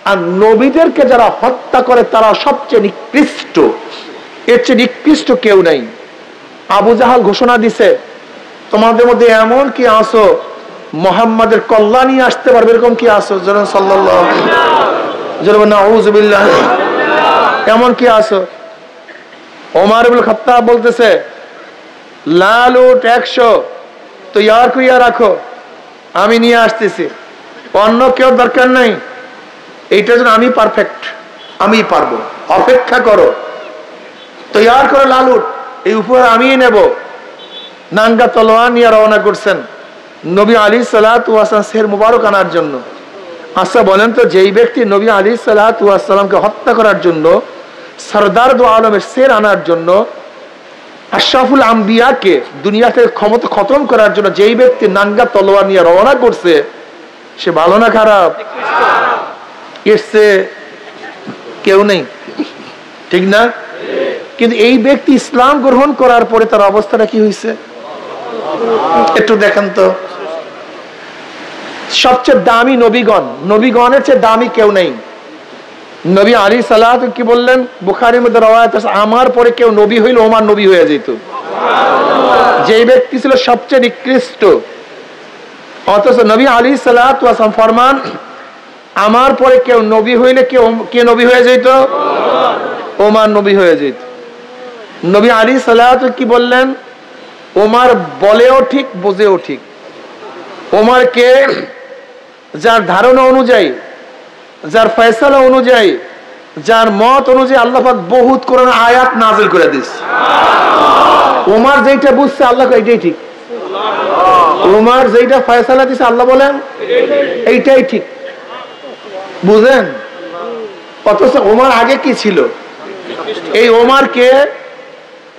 আর নবীদেরকে যারা হত্যা করে তারা সবচেয়ে নিকৃষ্ট, এর চেয়ে নিকৃষ্ট কেউ নাই। আবু জাহাল ঘোষণা দিছে, তোমাদের মধ্যে এমন কি আসো মুহাম্মাদের কল্যাণী আসতে পারবে, এরকম কি আসো? সাল্লাল্লাহু আলাইহি ওয়াসাল্লাম, নাউযু বিল্লাহ, এমন কি আসো? ওমর ইবনে খাত্তাব বলতেছে, লালুট 100 তৈয়ার করিয়া রাখো, আমি নিয়ে আসতেছি, অন্য কেউ দরকার নাই, এইটার জন্য আমি পারফেক্ট, আমি পারবো, অপেক্ষা করো, তৈয়ার করো লালুট, এই উপহার আমি নেব। নাঙ্গা তলোয়ার নিয়ে রওনা করছেন নবী আলাইহিস সালাতু ওয়াস সালাম সের মুবারক আনার জন্য। আচ্ছা বলেন তো, যেই ব্যক্তি নবী আলাইহিস সালাতু ওয়াস সালামকে হত্যা করার জন্য, সরদার দু আলমের সের আনার জন্য, আশরাফুল আম্বিয়াকে দুনিয়া থেকে ক্ষমতা খতম করার জন্য যেই ব্যক্তি নাঙ্গা তলোয়ার নিয়ে রওনা করছে, সে ভালো না খারাপ? এসছে কেউ নেই, ঠিক না? কিন্তু এই ব্যক্তি ইসলাম গ্রহণ করার পরে তার অবস্থাটা কি হয়েছে একটু দেখেন তো। সবচেয়ে দামি নবীগণ, নবীগণের চেয়ে দামি কেউ নেই। নবী আলাইহিস সালাতু কি বললেন, বুখারীর মধ্যে রওয়ায়াত আছে, আমার পরে কেউ নবী হইল ওমর নবী হয়ে যেত। যে ব্যক্তি ছিল সবচেয়ে নিকৃষ্ট, অথচ নবী আলাইহিস সালাতু ওয়াস সালাম ফরমান, আমার পরে কেউ নবী হইলে কে নবী হয়ে যেত? ওমর নবী হয়ে যেত। নবী আলাইহিস সালাতু কি বললেন, ওমর বলেও ঠিক বোঝেও ঠিক। ওমরকে যার ধারণা অনুযায়ী, যার ফয়সালা অনুযায়ী, যার মত অনুযায়ী আল্লাহ পাক বহুত কোরআন আয়াত নাযিল করে দিয়েছে। ওমর যেটা বুঝছে আল্লাহ এইটাই ঠিক, ওমর যেটা ফয়সালা দিয়েছে আল্লাহ বলেন এইটাই ঠিক, বুঝেন? অথচ ওমর আগে কি ছিল? এই ওমরকে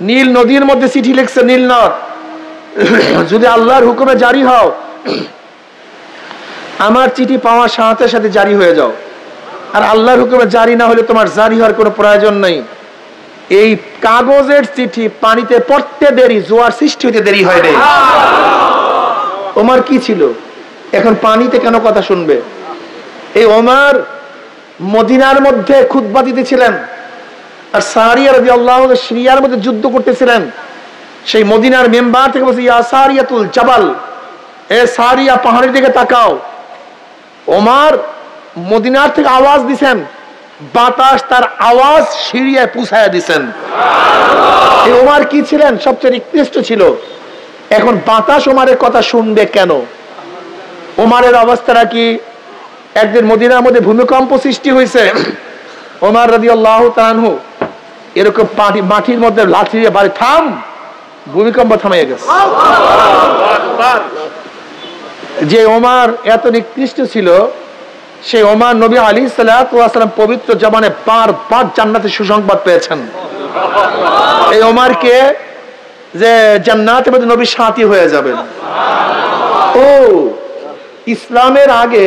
নীল নদীর মধ্যে চিঠি লিখছে, নীল নদ, যদি আল্লাহর হুকুমে জারি হও, আমার চিঠি পাওয়ার সাথে সাথে জারি হয়ে যাও, আর আল্লাহর হুকুমে জারি না হলে তোমার জারি হওয়ার কোনো প্রয়োজন নেই। এই কাগজের চিঠি পানিতে পড়তে দেরি, জোয়ার সৃষ্টি হতে দেরি হয় নাই। ওমর কি ছিল? এখন পানিতে কেন কথা শুনবে? এই ওমর মদিনার মধ্যে খুতবা দিতেছিলেন, আর সারিয়া রাদিয়াল্লাহু আনহু সিরিয়ার মধ্যে যুদ্ধ করতেছিলেন। সেই মদিনার মেম্বার থেকে বলছে, ইয়া সারিয়াতুল জাবাল, এ সারিয়া পাহাড়ের দিকে তাকাও। ওমর মদিনার থেকে আওয়াজ দিছেন, বাতাস তার আওয়াজ সিরিয়ায় পৌঁছায়া দিছেন। এই ওমর কি ছিলেন? সবচেয়ে নিকৃষ্ট ছিল। এখন বাতাস ওমরের কথা শুনবে কেন? ওমরের অবস্থাটা কি? একদিন মদিনার মধ্যে ভূমিকম্প সৃষ্টি হয়েছে। ওমর রাদিয়াল্লাহু তাআলা আনহু এরকম মাটির মধ্যে লাঠি দিয়ে বাড়ি, থাম, ভূমিকম্প থামিয়ে গেছে। যে ওমর এত নিকৃষ্ট ছিল, সেই ওমর নবী আলাইহিস সালাতু ওয়াস সালাম পবিত্র জবানে বারবার জান্নাতের সুসংবাদ পেয়েছেন। এই ওমরকে যে জান্নাতের মধ্যে নবী সাথী হয়ে যাবেন। ও ইসলামের আগে,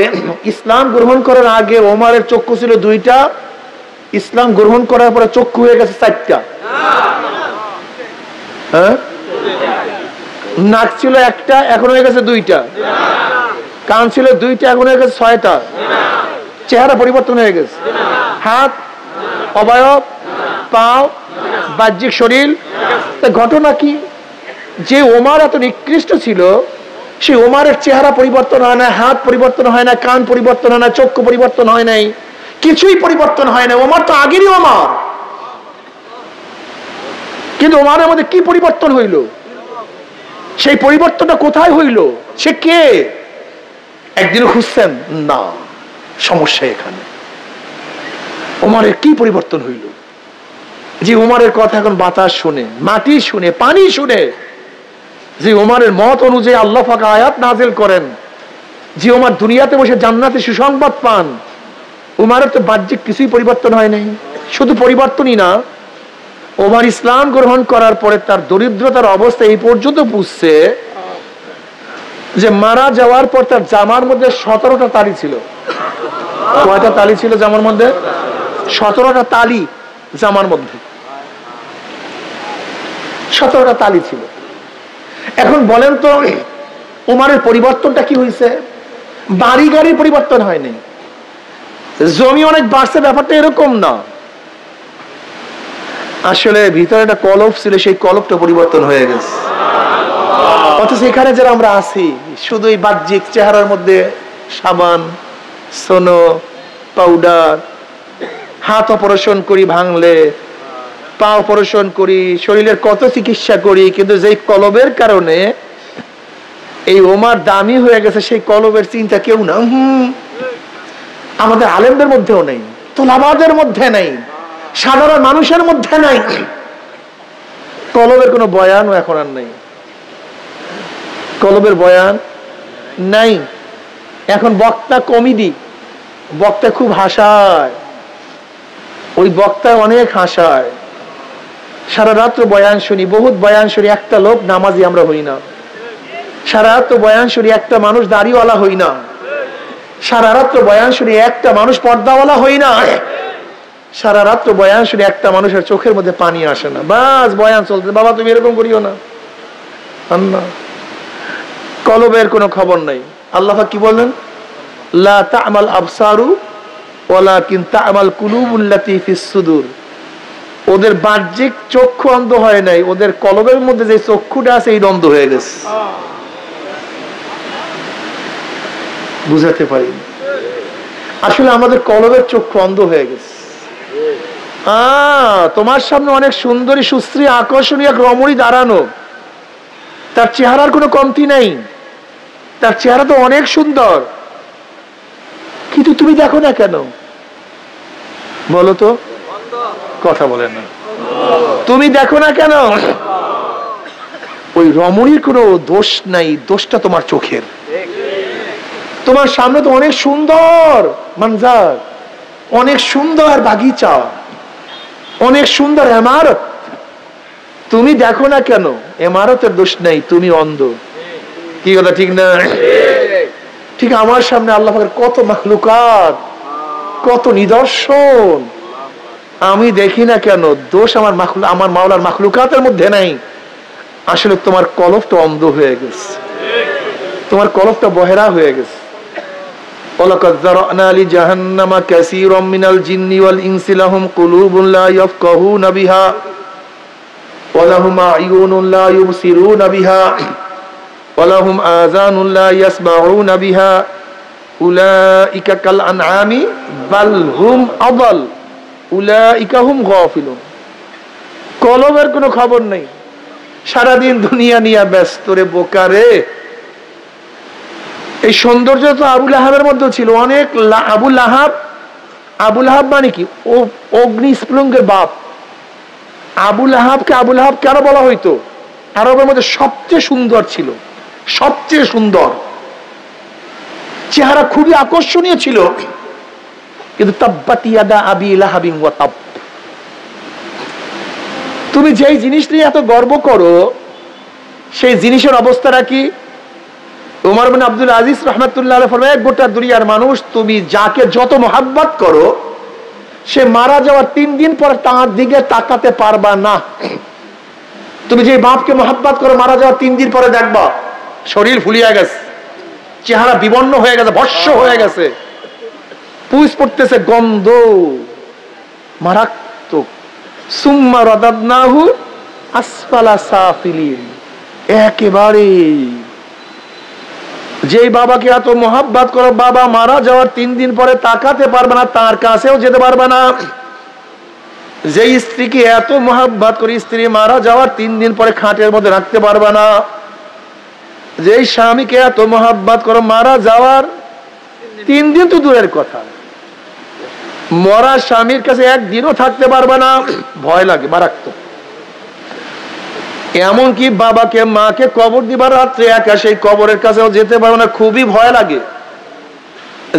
ইসলাম গ্রহণ করার আগে ওমরের চক্ষু ছিল 2টা, ইসলাম গ্রহণ করার পরে চক্ষু হয়ে গেছে 4টা। হ্যাঁ, নাক ছিল 1টা, এখন হয়ে গেছে 2টা। কান ছিল 2টা, এখন হয়ে গেছে 6টা। চেহারা পরিবর্তন হয়ে গেছে। হাত, অবয়ব, পাও, বাহ্যিক শরীর। ঘটনা কি? যে ওমর এত নিকৃষ্ট ছিল, সেই ওমরের চেহারা পরিবর্তন হয় না, হাত পরিবর্তন হয় না, কান পরিবর্তন হয় না, চক্ষু পরিবর্তন হয় নাই, কিছুই পরিবর্তন হয় না। ওমর তো আগেরই ওমর, কিন্তু ওমরের মধ্যে কি পরিবর্তন হইল? সেই পরিবর্তনটা কোথায় হইল? সে কে? একদিন খুঁজছেন না, সমস্যা এখানে। ওমরের কি পরিবর্তন হইল? যে ওমরের কথা এখন বাতাস শুনে, মাটি শুনে, পানি শুনে, যে ওমরের মত অনুযায়ী আল্লাহ পাক আয়াত নাযিল করেন, যে ওমর দুনিয়াতে বসে জান্নাতে সুসংবাদ পান, ওমরের তো বাহ্যিক কিছুই পরিবর্তন হয় নাই। শুধু পরিবর্তনই না, ওমর ইসলাম গ্রহণ করার পরে তার দরিদ্রতার অবস্থা এই পর্যন্ত পুষছে যে মারা যাওয়ার পর তার জামার মধ্যে 17টা তালি ছিল। কয়টা তালি ছিল জামার মধ্যে? 17টা তালি জামার মধ্যে, 17টা তালি ছিল। এখন বলেন তো ওমরের পরিবর্তনটা কি হয়েছে? বাড়ি গাড়ির পরিবর্তন হয়নি, জমি অনেক বাড়ছে, ব্যাপারটা এরকম না। আসলে ভিতরে একটা কলব ছিল, সেই কলবটা পরিবর্তন হয়ে গেছে। অথচ এখানে যারা আমরা আছি, শুধু এই বাহ্যিক চেহারার মধ্যে সাবান, সোনো, পাউডার, হাত অপারেশন করি ভাঙলে, পা অপারেশন করি, শরীরের কত চিকিৎসা করি, কিন্তু যেই কলবের কারণে এই ওমার দামি হয়ে গেছে, সেই কলবের চিন্তা কেউ না। আমাদের আলেমদের মধ্যেও নেই, তোলাবাদের মধ্যে নেই, সাধারণ মানুষের মধ্যে নাই। কলবের কোনো বয়ানও এখন আর নেই, কলবের বয়ান নাই। এখন বক্তা কমেডি, বক্তা খুব হাসায়, ওই বক্তা অনেক হাসায়। সারা রাত্র বয়ান শুনি, বহুত বয়ান শুনি, একটা লোক নামাজি আমরা হই না। সারা রাত্র বয়ান শুনি, একটা মানুষ দাড়িওয়ালা হই না। সারা রাত্র বয়ান শুনি, একটা মানুষ পর্দাওয়ালা হই না। সারা রাত্র বয়ান শুনি, একটা মানুষের চোখের মধ্যে পানি আসে না। বাস বয়ান চলতে, বাবা তুমি এরকম করিও না। কলবের কোনো খবর নাই। আল্লাহ কি বলেন? লা তা'মাল আবসারু ওয়ালাকিন তা'মাল কুলুবুল্লাতী ফিস সুদূর। ওদের বাহ্যিক চক্ষু অন্ধ হয় নাই, ওদের কলবের মধ্যে যে চক্ষুটা আছে এই অন্ধ হয়ে গেছে। বুঝাতে পারি আসলে আমাদের কলবের চক্ষু অন্ধ হয়ে গেছে। তোমার সামনে অনেক সুন্দরী, সুশ্রী, আকর্ষণীয় রমণী দাঁড়ানো, তার চেহারার কোনো কমতি নাই, তার চেহারা তো অনেক সুন্দর, কিন্তু তুমি দেখো না কেন? বলো তো, কথা বলে না। তুমি দেখো না কেন? ওই রমণীর কোনো দোষ নাই, দোষটা তোমার চোখের। তোমার সামনে তো অনেক সুন্দর মঞ্জার, অনেক সুন্দর বাগিচা, অনেক সুন্দর ইমারত, তুমি দেখো না কেন? ইমারতের দোষ নাই, তুমি অন্ধ। কি কথা ঠিক না? ঠিক আমার সামনে আল্লাহ পাকের কত মাখলুকাত, কত নিদর্শন, আমি দেখি না কেন? দোষ আমার মাওলার মাখলুকাতের মধ্যে নাই। আসলে তোমার কলবটা অন্ধ হয়ে গেছে, তোমার কলবটা বহেরা হয়ে গেছে। ওয়ালাকাদ যারানা লিজাহান্নামা কাসীরাম মিনাল জিন্নি ওয়াল ইনসি লাহুম কুলুবুন লা ইয়াফকাহুনা বিহা ওয়া লাহুম আ'য়ুনুন লা ইউবসিরুনা বিহা ওয়া লাহুম আযানুন লা ইয়াসমাউনা বিহা উলাইকা কাল আনআমি বাল হুম আদাল উলাইকা হুম গাফিলুন। কলবের কোনো খবর নেই, সারাদিন দুনিয়া নিয়ে ব্যস্ত রে বোকারে। এই সৌন্দর্য তো আবুল আহাবের মধ্যে ছিল অনেক। আবুল আহাব মানে কি? ও অগ্নি স্ফুলিঙ্গের বাপ। আবুল আহাবকে আবুল আহাব কেন বলা হইতো? আরবের মধ্যে সবচেয়ে সুন্দর ছিল, সবচেয়ে সুন্দর, চেহারা খুবই আকর্ষণীয় ছিল, কিন্তু তাব্বাত ইয়াদা আবি লাহাবিন ওয়া তাব। তুমি যেই জিনিস নিয়ে এত গর্ব করো, সেই জিনিসের অবস্থাটা কি? ওমর বিন আব্দুল আজিজ রাহমাতুল্লাহ আলাইহি ফরমায়, গোটা দুনিয়ার মানুষ তুমি যাকে যত মহাব্বত করো, সে মারা যাওয়ার 3 দিন পর তার দিকে তাকাতে পারবা না। তুমি যে বাপকে মহাব্বত করো, মারা যাওয়ার 3 দিন পরে দেখবা শরীর ফুলিয়ে গেছে, চেহারা বিবর্ণ হয়ে গেছে, ভস্ম হয়ে গেছে, পুষ পড়তেছে, গন্ধ মারাত্মক। সুম্মা রাদাদনাহু আসফালা সাফিলিন। একেবারে যেই বাবাকে এত মহাব্বত করো, বাবা মারা যাওয়ার 3 দিন পরে তাকাতে পারবে না, তার কাছেও যেতে পারবে না। যেই স্ত্রীকে এত মহাব্বত করে, স্ত্রী মারা যাওয়ার 3 দিন পরে খাটের মধ্যে রাখতে পারবে না। যেই স্বামীকে এত মহাব্বত করো, মারা যাওয়ার 3 দিন তো দূরের কথা, মরা স্বামীর কাছে একদিনও থাকতে পারবে না, ভয় লাগে মারাত্মক। এমনকি বাবাকে মাকে কবর দিবার রাত্রে একা সেই কবরের কাছেও যেতে পারবে না, খুবই ভয় লাগে।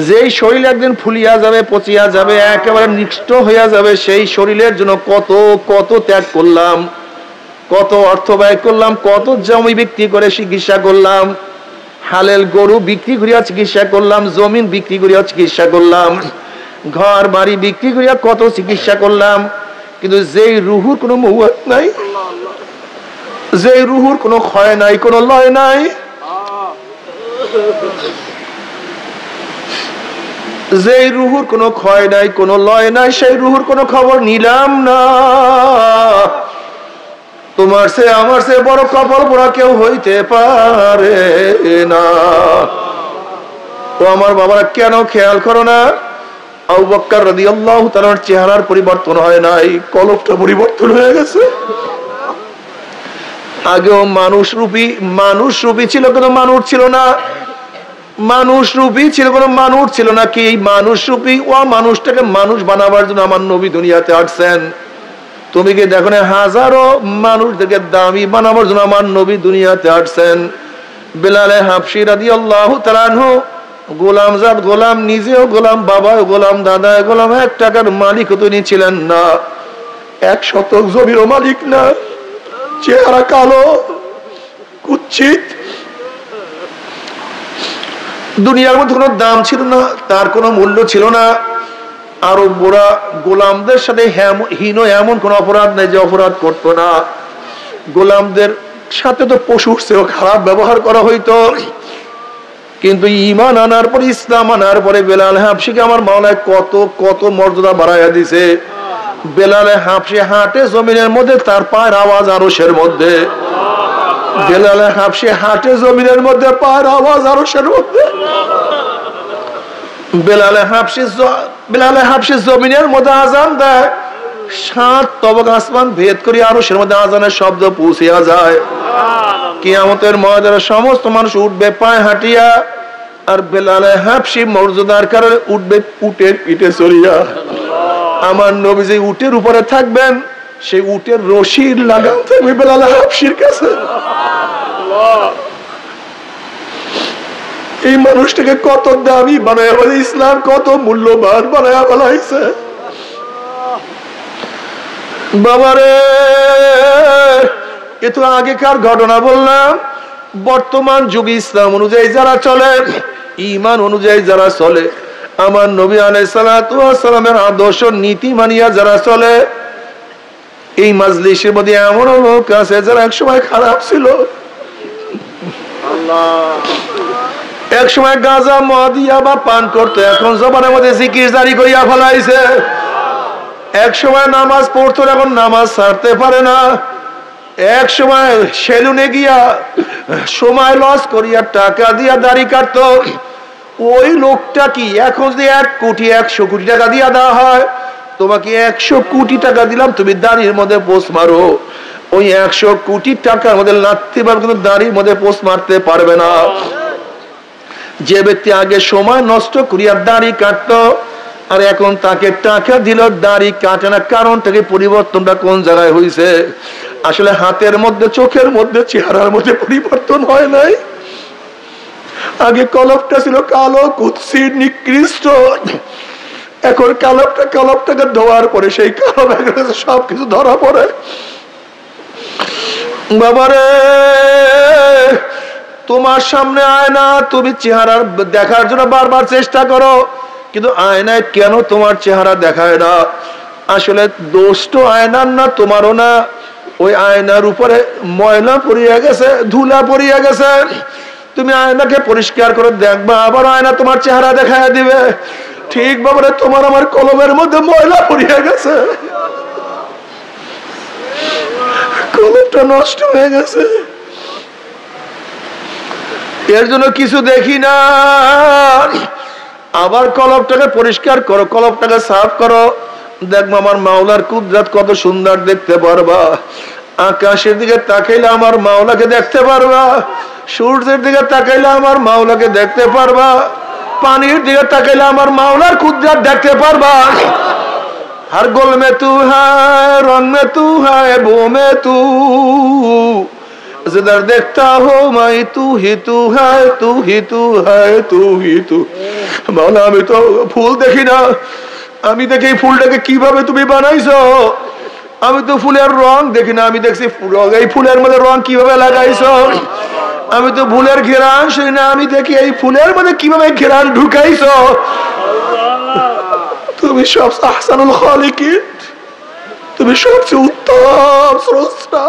যেই শরীর একদিন ফুলিয়া যাবে, পচিয়া যাবে, একেবারে নিষ্ঠ হইয়া যাবে, সেই শরীরের জন্য কত কত ত্যাগ করলাম, কত অর্থ ব্যয় করলাম, কত জমি বিক্রি করে চিকিৎসা করলাম, হালেল গরু বিক্রি করিয়া চিকিৎসা করলাম, জমিন বিক্রি করিয়া চিকিৎসা করলাম, ঘর বাড়ি বিক্রি করিয়া কত চিকিৎসা করলাম, কিন্তু যেই রুহুর কোনো মহুয়াত নাই, যে রুহুর কোনো ক্ষয় নাই, কোনো লয় নাই, যেই রুহুর কোনো ক্ষয় নাই, কোনো লয় নাই, সেই রুহুর কোনো খবর নিলাম না। তোমার সে আমার সে বড় কপাল পোড়া কেউ হইতে পারে না। তো আমার বাবারা কেন খেয়াল করো না, আবু বকর রাদিয়াল্লাহু তাআলার চেহারার পরিবর্তন হয় নাই, কলবটা পরিবর্তন হয়ে গেছে। আগেও মানুষ রূপী ছিল, কোনো মানুষ ছিল না। মানুষ রূপী ছিল, কোনো মানুষ ছিল না। কি মানুষ রূপী ও মানুষটাকে মানুষ বানাবার জন্য আমার নবী দুনিয়াতে আসছেন। তুমি কি দেখো না, হাজারো মানুষদেরকে দামি বানাবার জন্য আমার নবী দুনিয়াতে আসছেন। বেলালে হাবশী রাদিয়াল্লাহু তাআলা আনহু গোলাম জাত, গোলাম, নিজেও গোলাম, বাবাও গোলাম, দাদা গোলাম, 1 টাকার মালিকও তিনি ছিলেন না, 1 শতক জমিরও মালিক না। চেহারা কালো, কুৎসিত, দুনিয়ার মধ্যে কোনো দাম ছিল না, তার কোনো মূল্য ছিল না। আরবরা গোলামদের সাথে হীন এমন কোন অপরাধ নেই যে অপরাধ করতো না। গোলামদের সাথে তো পশুর চেয়েও খারাপ ব্যবহার করা হইতো। কিন্তু ঈমান আনার পরে, ইসলাম আনার পরে বেলাল হাবশীকে আমার মাওলায় কত কত মর্যাদা বাড়াইয়া দিছে। বেলালে হাবশী হাঁটে জমিনের মধ্যে, তার পায়ের আওয়াজ আরশের মধ্যে। বেলালে হাবশী হাঁটে জমিনের মধ্যে, পায়ের আওয়াজ আরশের মধ্যে। বেলালে হাবশী জমিনের মধ্যে আজান দেয়, 7 তবক আসমান ভেদ করে আরশের মধ্যে আজানের শব্দ পৌঁছিয়া যায়। কিয়ামতের ময়দানে সমস্ত মানুষ উঠবে পায়ে হাঁটিয়া, আর বেলালে হাবশী মর্যাদার কারণে উঠবে উটের পিঠে চড়িয়া। আমার নবী যে উটের উপরে থাকবেন, সেই উটের রশির লাগাম থাকবে বেলালে হাবশীর কাছে। এই মানুষটাকে কত দামি বানায় বলে, ইসলাম কত মূল্যবান বানায় বলাইছে। বাবারে, এ তো আগেকার ঘটনা বললাম। বর্তমান যুগে ইসলাম অনুযায়ী যারা চলে, ঈমান অনুযায়ী যারা চলে, আমার নবী আলাইহিস সালাতু ওয়াস সালামের আদর্শ নীতি মানিয়া যারা চলে, এই মাজলিসের মধ্যে এমন লোক আছে যারা একসময় খারাপ ছিল। এক সময় গাঁজা মদিয়া বা পান করতো, এখন জবানের মধ্যে জিকির জারি করিয়া ফেলাইছে। এক সময় নামাজ পড়তো, এখন নামাজ ছাড়তে পারে না। এক সময় সেলুনে গিয়া সময় লস করিয়া টাকা দিয়া দাড়ি কাটতো। ওই লোকটা কি এখন যদি 1 কোটি 100 কোটি টাকা দিয়া দেওয়া হয়, তোমাকে 100 কোটি টাকা দিলাম, তুমি দাড়ির মধ্যে পোষ মারো, ওই 100 কোটি টাকার মধ্যে লাথি মারবে, কিন্তু দাড়ির মধ্যে পোষ মারতে পারবে না। যে ব্যক্তি আগে সময় নষ্ট করিয়া দাড়ি কাটতো, আর এখন তাকে টাকা দিল দাড়ি কাটে না, কারণটাকে পরিবর্তনটা কোন জায়গায় হয়েছে? আসলে হাতের মধ্যে, চোখের মধ্যে, চেহারার মধ্যে পরিবর্তন হয় নাই। আগে কলবটা ছিল কালো, কুৎসিত, নিকৃষ্ট। এখন কলবটাকে ধোয়ার পরে সেই কালো সবকিছু ধরা পড়ে। বাবারে, তোমার সামনে আয়না, তুমি চেহারা দেখার জন্য বারবার চেষ্টা করো, কিন্তু আয়নায় কেন তোমার চেহারা দেখায় না? আসলে দোষ তো আয়নার না, তোমারও না। ওই আয়নার উপরে ময়লা পড়িয়া গেছে, ধুলা পড়িয়া গেছে। তুমি আয়নাকে পরিষ্কার করে দেখবা, আবার আয়না তোমার চেহারা দেখায় দিবে। ঠিক বাবারে, তোমার আমার কলবের মধ্যে ময়লা পড়িয়া গেছে, কলবটা নষ্ট হয়ে গেছে। এর জন্য কিছু দেখি না। আবার কলবটাকে পরিষ্কার করো, কলবটাকে সাফ করো, দেখবো আমার মাওলার কুদরত কত সুন্দর দেখতে পারবা। আকাশের দিকে তাকাইলে আমার মাওলাকে দেখতে পারবা, সূর্যের দিকে তাকাইলে আমার মাওলাকে দেখতে পারবা, পানির দিকে তাকাইলে আমার মাওলার কুদরত দেখতে পারবা। हर गुल में तू है, रंग में तू है, बो में तू, जिधर देखता हो मैं तू ही तू है, तू ही तू है, तू ही तू। मौला আমি তো ফুল দেখি না, আমি দেখি ফুলটাকে কিভাবে তুমি বানাইছো। আমি তো ফুলের রং দেখি না, আমি দেখছি এই ফুলের মধ্যে রং কিভাবে লাগাইছো। আমি তো ফুলের ঘেরান শুনি না, আমি দেখি এই ফুলের মধ্যে কিভাবে ঘেরান ঢুকাইছো। তুমি সব আহসানুল খালিকিন, তুমি সবচেয়ে উত্তম স্রষ্টা।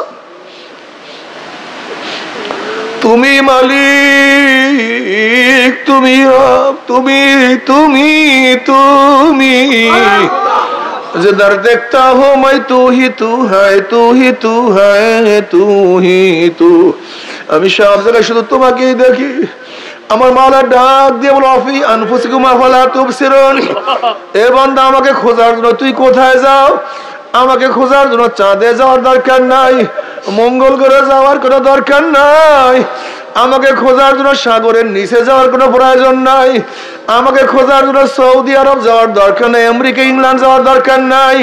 তুমি মালিক, তুমি রব, তুমি তুমি তুমি जिधर देखता हो मैं तू ही तू है, तू ही तू है, तू ही तू। আমি সব জায়গায় শুধু তোমাকেই দেখি। আমার মাওলা ডাক দিয়ে বলো ফি আনফুসিকুম আফালা তুবসিরুন, এ বান্দা আমাকে খোঁজার জন্য তুই কোথায় যাও? আমাকে খোঁজার জন্য চাঁদে যাওয়ার দরকার নাই, মঙ্গল গ্রহে যাওয়ার কোনো দরকার নাই, আমাকে খোঁজার জন্য সাগরের নিচে যাওয়ার কোনো প্রয়োজন নাই, আমাকে খোঁজার জন্য সৌদি আরব যাওয়ার দরকার নাই, আমেরিকা ইংল্যান্ড যাওয়ার দরকার নাই।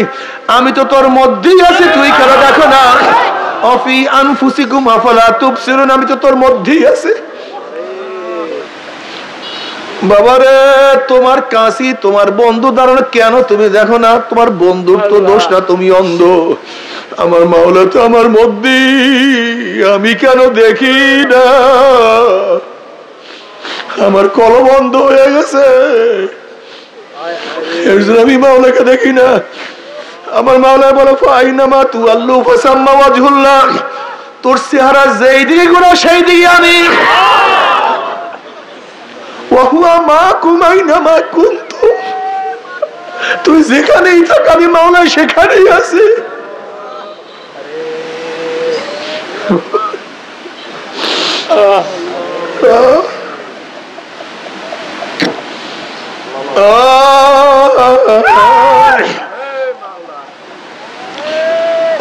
আমি তো তোর মধ্যেই আছি, তুই কেন দেখো না? অফি আনফুসিকুম আফালা তুবসিরুন, আমি তো তোর মধ্যেই আছি। বাবারে তোমার কাশি তোমার বন্ধু দাঁড়ানো, কেন তুমি দেখো না? তোমার বন্ধুর তো দোষ না, তুমি অন্ধ। আমার মাওলা তো আমার মধ্যে, আমি কেন দেখি না? আমার কলম বন্ধ হয়ে গেছে, এর জন্য আমি মাওলাকে দেখি না। আমার মাওলা বলে ফাইনামা তু আল্লু ফাসাম্মা ওয়াজহুল্লাহ, তোর চেহারা যেই দিকে ঘোরা সেই দিকে আমি। তুই যেখানেই থাক আমি মাওলা সেখানেই আছি।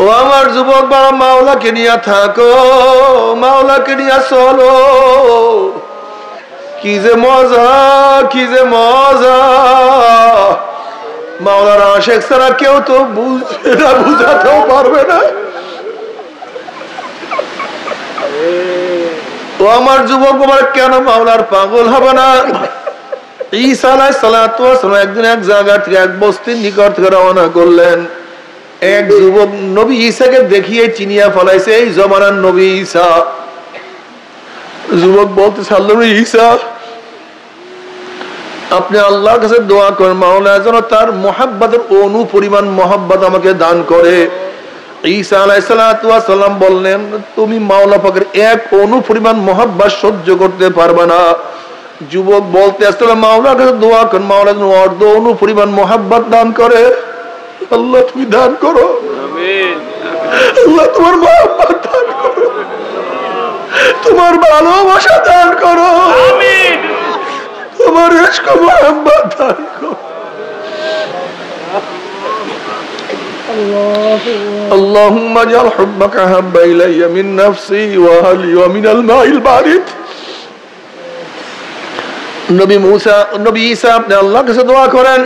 ও আমার যুবক বাবা, মাওলাকে নিয়ে থাকো, মাওলাকে নিয়ে চলো। কি যে মজা, কি যে মজা! মাওলার আশেক ছাড়া কেউ তো বুঝবে না, বুঝাতেও পারবে না। ও আমার যুবক বাবা, কেন মাওলার পাগল হবে না? ঈসা আলাইহিস সালাতু ওয়াস সালাম একদিন এক জায়গা থেকে এক বস্তির নিকট থেকে রওনা করলেন। এক যুবক নবী ঈসাকে দেখিয়ে চিনিয়া ফলাইছে, এই জমানার নবী ঈসা। যুবক বলতে ছাড়লেন, ঈসা আপনি আল্লাহর কাছে দোয়া করেন, মাওলা যেন তার মুহাব্বতের অনু পরিমাণ মুহাব্বত আমাকে দান করে। ঈসা আলাইহিস সালাতু ওয়াস সালাম বললেন, তুমি মাওলা পাকের এক অনু পরিমাণ মুহাব্বত সহ্য করতে পারবে না। যুবক বলতে আসলে মাওলার কাছে দোয়া করেন, মাওলা যেন অর্ধ অনু পরিমাণ মুহাব্বত দান করে। আল্লাহ তুমি দান করো, আমিন। আল্লাহ তোমার মুহাব্বত দান করো, তোমার ভালোবাসা দান করো, আমিন। তোমার ইশক মুহাব্বত দান করো। আল্লাহুম্মা জাল হুব্বাকা হাব্বা ইলাইয়া মিন নাফসি ওয়া আহলি ওয়া মিনাল মাইল বারিদ। নবী ঈসা আপনি আল্লাহর কাছে দোয়া করেন,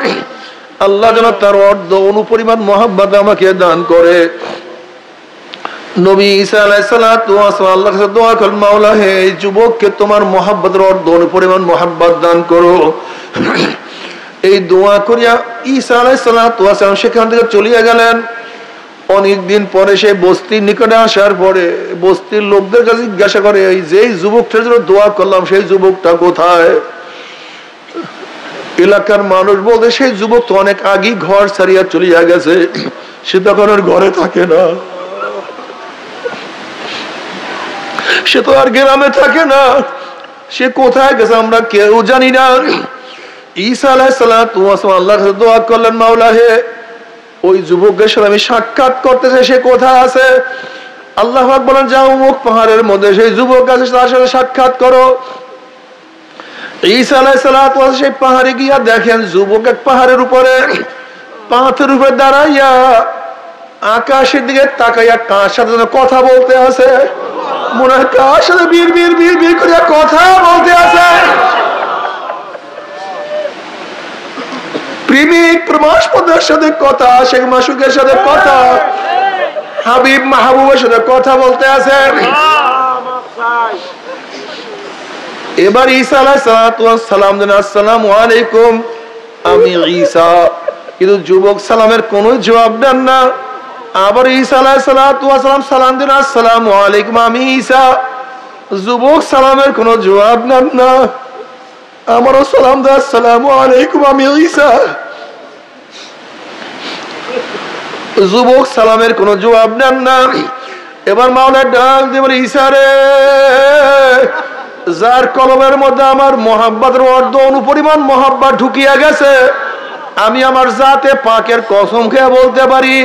আল্লাহ যেন তার অর্ধ অনুপরিমাণ মুহাব্বত আমাকে দান করে। নবী ঈসা আলাইহিস সালাতু ওয়াস সালাম আল্লাহর কাছে দোয়া করেন, মাওলা হে এই যুবককে তোমার মুহাব্বতের অর্ধ অনুপরিমাণ মুহাব্বত দান করো। এই দোয়া করিয়া ঈসা আলাইহিস সালাতু ওয়াস সালাম সেখান থেকে চলিয়া গেলেন। অনেকদিন পরে সেই বস্তির নিকটে আসার পরে বস্তির লোকদের কাছে জিজ্ঞাসা করে, এই যেই যুবকটার জন্য দোয়া করলাম সেই যুবকটা কোথায়? এলাকার মানুষ বলতে সেই যুবক তো অনেক আগেই ঘর ছাড়িয়া চলিয়া গেছে, সে তখন আর ঘরে থাকে না, সে তো আর গ্রামে থাকে না, সে কোথায় গেছে আমরা কেউ জানি না। ঈসা আলাইহিস সালাতু ওয়াস সালাম আল্লাহর কাছে দোয়া করলেন, মাওলা হে ওই যুবকের সাথে আমি সাক্ষাৎ করতে চাই, সে কোথায় আছে? আল্লাহ পাক বলেন, যাও অমুক পাহাড়ের মধ্যে সেই যুবক আছে, তার সাথে সাক্ষাৎ করো। ঈসা আলাইহিস সালাতু ওয়াস সেই পাহাড়ে গিয়া দেখেন যুবক এক পাহাড়ের উপরে পাথরের উপরে দাঁড়াইয়া আকাশের দিকে তাকাইয়া কার সাথে যেন কথা বলতে আছে, মনে হয় কার সাথে বীর বীর বীর বীর করিয়া কথা বলতে আছে। প্রেমিক প্রমাসপদের সাথে কথা, শেখ মাসুকের সাথে কথা, হাবিব মাহবুবের সাথে কথা বলতে আছে। এবার ঈসা আলাইহিস সালাতু ওয়াস সালাম দেন, আসসালামু আলাইকুম, আমি ঈসা। কিন্তু যুবক সালামের কোনো জবাব দেন না। আবার ঈসা আলাইহিস সালাতু ওয়াস সালাম সালাম দেন, আসসালামু আলাইকুম, আমি ঈসা। যুবক সালামের কোনো জবাব দেন না। আমারও সালাম দেন, আসসালামু আলাইকুম, আমি ঈসা। যুবক সালামের কোনো জবাব দেন না। এবার মাওলা ডাক দিয়ে বলে ইসারে, যার কলমের মধ্যে আমার মোহাব্বতের অর্ধ অনুপরিমাণ মোহাব্বত ঢুকিয়া গেছে, আমি আমার জাতে পাকের কসম খেয়ে বলতে পারি,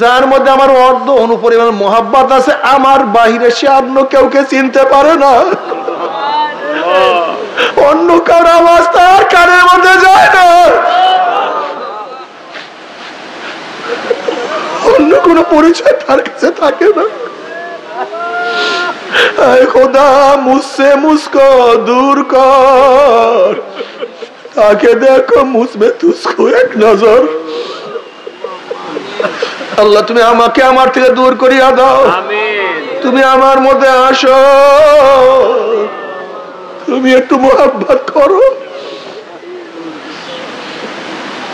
যার মধ্যে আমার অর্ধ অনুপরিমাণ মোহাব্বত আছে, আমার বাহিরে সে অন্য কেউকে চিনতে পারে না। অন্য কারো আওয়াজ তার কানের মধ্যে যায় না, অন্য কোন পরিচয় তার কাছে থাকে না। খোদা মুঝসে মুঝকো দূর কর, তাকে দেখো মুঝমে তুঝকো এক নজর। আল্লাহ তুমি আমাকে আমার থেকে দূর করিয়া দাও, তুমি আমার মধ্যে আসো, তুমি একটু মোহাব্বত করো।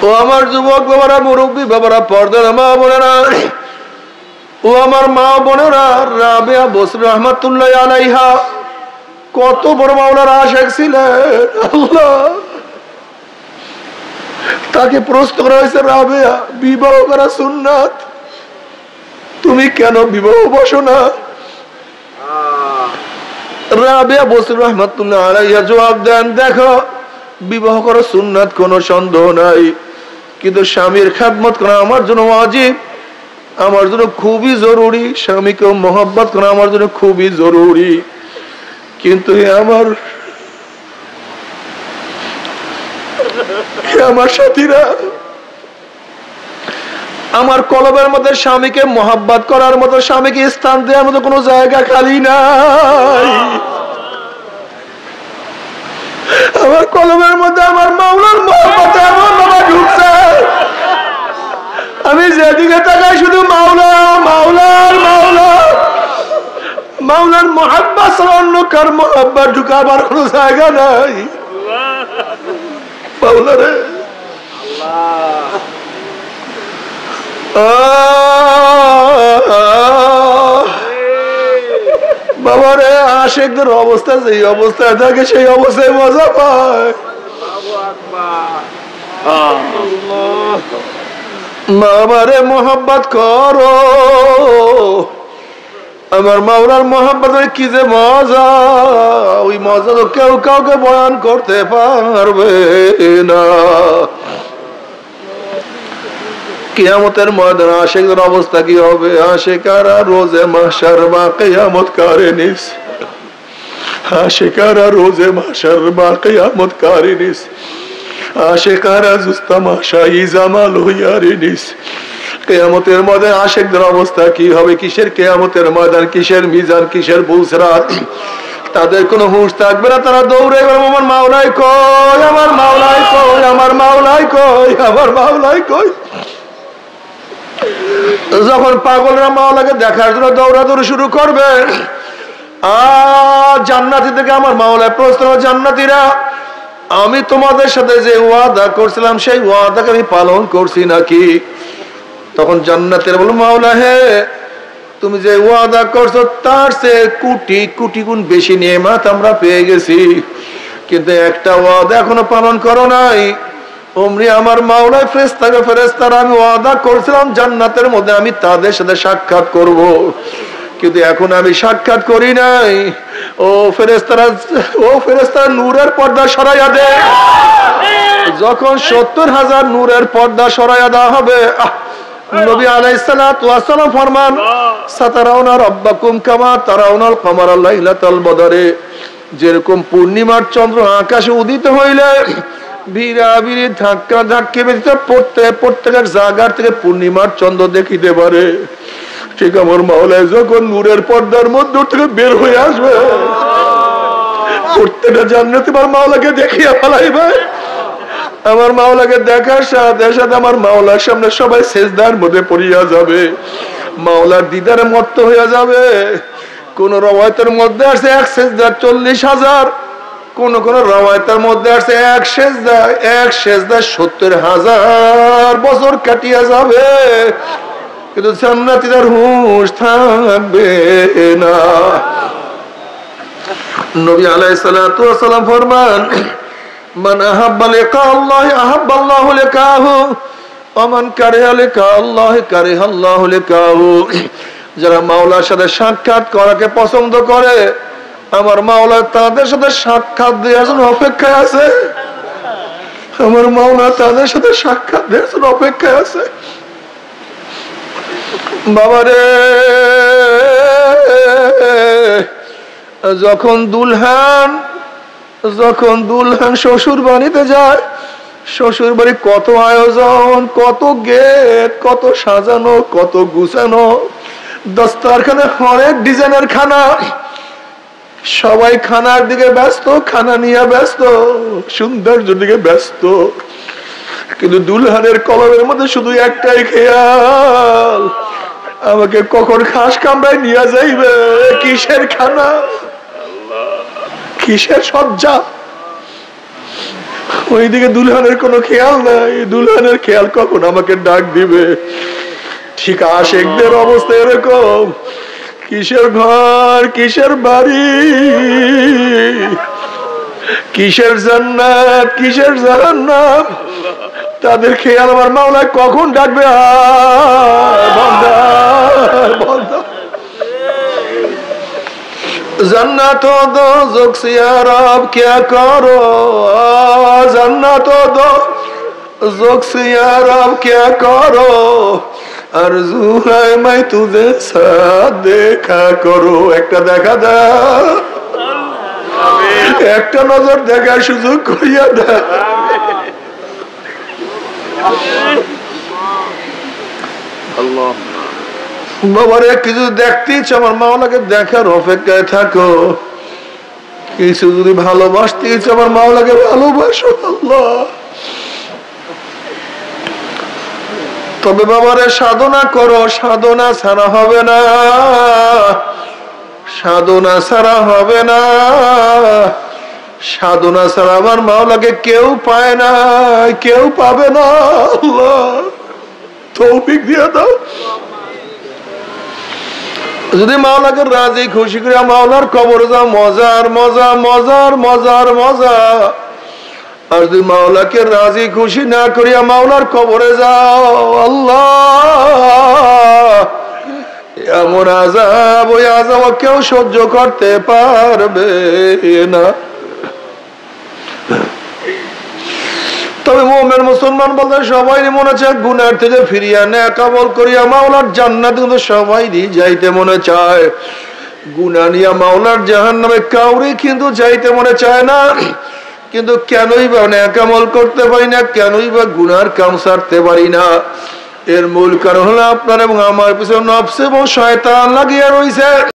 ও আমার যুবক বাবারা, মুরব্বী বাবারা, পর্দার মা বোনেরা, ও আমার মা বোনেরা, রাবেয়া বসরি রহমাতুল্লাহ আলাইহা কত বড় মাওলার আশিক ছিলেন। আল্লাহ তাকে প্রশ্ন করা হয়েছে, রাবেয়া বিবাহ করা সুন্নাত, তুমি কেন বিবাহ বসো না? রাবেয়া বসরি রহমাতুল্লাহ আলাইহা জবাব দেন, দেখো বিবাহ করা সুন্নাত কোনো সন্দেহ নাই, কিন্তু স্বামীর খেদমত করা আমার জন্য ওয়াজিব, আমার জন্য খুবই জরুরি, স্বামীকে মোহাব্বত করা আমার জন্য খুবই জরুরি। কিন্তু আমার সাথীরা, আমার কলবের মধ্যে স্বামীকে মোহাব্বত করার মতো, স্বামীকে স্থান দেওয়ার মতো কোনো জায়গা খালি নাই। আমার কলমের মধ্যে আমার মাওলার মোহাব্বত এমন ভাবে ঢুকছে, আমি যেদিকে তাকাই শুধু মাওলা মাওলার মাওলা, মাওলার মোহাব্বত ছাড়া অন্য কার মোহাব্বত ঢুকাবার কোনো জায়গা নাই। মাওলা রে, বাবা রে, আশিকদের অবস্থা যেই অবস্থায় থাকে সেই অবস্থায় মজা পায়। বাবারে মোহাব্বত করো, আমার মাওলার মোহাব্বতের কি যে মজা, ওই মজা তো কেউ কাউকে বয়ান করতে পারবে না। কিয়ামতের ময়দানে আশিকদের অবস্থা কি হবে? আশিকারা রোজে মাহশার বা কিয়ামত কারিনিস, আশিকারা রোজে মাহশার বা কিয়ামত কারিনিস, আশিকারা জুস্তামাশাই জামাল হুয়ারিনিস। কিয়ামতের ময়দানে আশিকদের অবস্থা কি হবে? কিসের কিয়ামতের ময়দান, কিসের মিজান, কিসের পুলসরাত, তাদের কোনো হুঁশ থাকবে না। তারা দৌড়ে গেল, আমার মাওলাই কই, আমার মাওলাই কই, আমার মাওলাই কই, আমার মাওলাই কই। যখন পাগলরা মাওলাকে দেখার জন্য দৌড়াদৌড়ি শুরু করবে, জান্নাতি থেকে আমার মাওলায় প্রশ্ন, জান্নাতীরা আমি তোমাদের সাথে যে ওয়াদা করছিলাম সেই ওয়াদাকে আমি পালন করছি নাকি? তখন জান্নাতের বলল, মাওলা হে, তুমি যে ওয়াদা করছো তার চেয়ে কোটি কোটি গুণ বেশি নিয়ামত আমরা পেয়ে গেছি, কিন্তু একটা ওয়াদা এখনো পালন করো নাই। অমনি আমার মাওলায় ফেরেশতারা আমি ওয়াদা করছিলাম জান্নাতের মধ্যে আমি তাদের সাথে সাক্ষাৎ করব, কিন্তু এখন আমি সাক্ষাৎ করি নাই। ও ফেরেশতারা নূরের পর্দা সরাইয়া দে। যখন 70,000 নূরের পর্দা সরাইয়া দেওয়া হবে, নবী আলাইহিস সালাতু ওয়াস সালাম ফরমান, সাতারাউনা রাব্বাকুম কামা তারাউনাল কমারা লাইলাতাল বদরে, যেরকম পূর্ণিমার চন্দ্র আকাশে উদিত হইলে ভিড়াভিড়ি ধাক্কা ধাক্কি প্রত্যেকের জায়গার থেকে পূর্ণিমার চন্দ্র দেখিতে পারে, ঠিক আমার মাওলায় যখন নূরের পর্দার মধ্য থেকে বের হয়ে আসবে, প্রত্যেকটা জান্নাতি আমার মাওলাকে দেখিয়া ফেলাইবে। আমার মাওলাকে দেখার সাথে সাথে আমার মাওলার সামনে সবাই সেজদার মধ্যে পড়িয়া যাবে, মাওলার দিদারে মত্ত হইয়া যাবে। কোন রওয়ায়াতের মধ্যে আছে এক সেজদা 40,000, কোন কোন রওয়ায়াতের মধ্যে আছে এক সেজদা 70,000 বছর কাটিয়া যাবে, কিন্তু জান্নাতীদের হুঁশ থাকবে না। নবী আলাইহিস সালাতু ওয়াস সালাম ফরমান, মান আহাব্বা লিকা আল্লাহ আহাব্বা আল্লাহু লিকাহু ওয়া মান কারিহা লিকা আল্লাহ কারিহা আল্লাহু লিকাহু। যারা মাওলার সাথে সাক্ষাৎ করাকে পছন্দ করে, আমার মাওলা তাদের সাথে সাক্ষাৎ দেওয়ার জন্য অপেক্ষায় আছে। আমার মাওলা তাদের সাথে সাক্ষাৎ দেওয়ার জন্য অপেক্ষায় আছে। বাবারে, যখন দুলহান শ্বশুর বাড়িতে যায়, শ্বশুর বাড়ি কত আয়োজন, কত গেট, কত সাজানো, কত গুছানো, দস্তারখানে অনেক ডিজাইনের খানা। সবাই খানার দিকে ব্যস্ত, খানা নিয়ে ব্যস্ত, সৌন্দর্যের দিকে ব্যস্ত, কিন্তু দুলহানের কলমের মধ্যে শুধু একটাই খেয়াল, আমাকে কখন খাস কামড়ায় নিয়ে যাইবে, কিসের খানা, কিসের সজ্জা। ওইদিকে দুলহানের কোনো খেয়াল নাই, দুলহানের খেয়াল কখন আমাকে ডাক দিবে। ঠিক আশিকদের অবস্থা এরকম, কিসের ঘর, কিসের বাড়ি, কিসের জান্নাত, কিসের জাহান্নাম, তাদের খেয়াল আমার মাওলা কখন ডাকবে। বান্দা বান্দা, जन्नत दो ज़ुक्सिया रब क्या करो, जन्नत दो ज़ुक्सिया रब क्या करो, आरज़ू है मैं तुझे साथ देखा करो। একটা দেখা দাও, একটা নজর দেখার সুযোগ করিয়া দাও। আল্লাহ বাবারে, কিছু দেখতে ইচ্ছে, আমার মাওলাকে দেখার অপেক্ষায় থাকো। কিছু যদি ভালোবাসতে ইচ্ছে, আমার মাওলাকে ভালোবাসো। আল্লাহ, তবে বাবারে সাধনা করো, সাধনা ছাড়া হবে না, সাধনা ছাড়া হবে না, সাধনা ছাড়া আমার মাওলাকে কেউ পায় না, কেউ পাবে না। আল্লাহ তৌফিক দিয়ে দাও। যদি মাওলাকে রাজি খুশি করে মাওলার কবর যাও, মজার মজা, মজার মজার মজা। আর যদি মাওলাকে রাজি খুশি না করিয়া মাওলার কবরে যাও, আল্লাহ এমন আযাব, ওই আযাব কেউ সহ্য করতে পারবে না। তবে মুমিন মুসলমান বলতে সবাই মনে চায় গুনার থেকে ফিরিয়া নেক আমল করিয়া মাওলার জান্নাত, কিন্তু সবাই যাইতে মনে চায়। গুনাহ নিয়া মাওলার জাহান্নামে কাউরে কিন্তু যাইতে মনে চায় না। কিন্তু কেনই বা নেক আমল করতে পারি না, কেনই বা গুনার কাম ছাড়তে পারি না? এর মূল কারণ হলো আপনার এবং আমার পিছনে নফস এবং শয়তান লাগিয়া রইছে।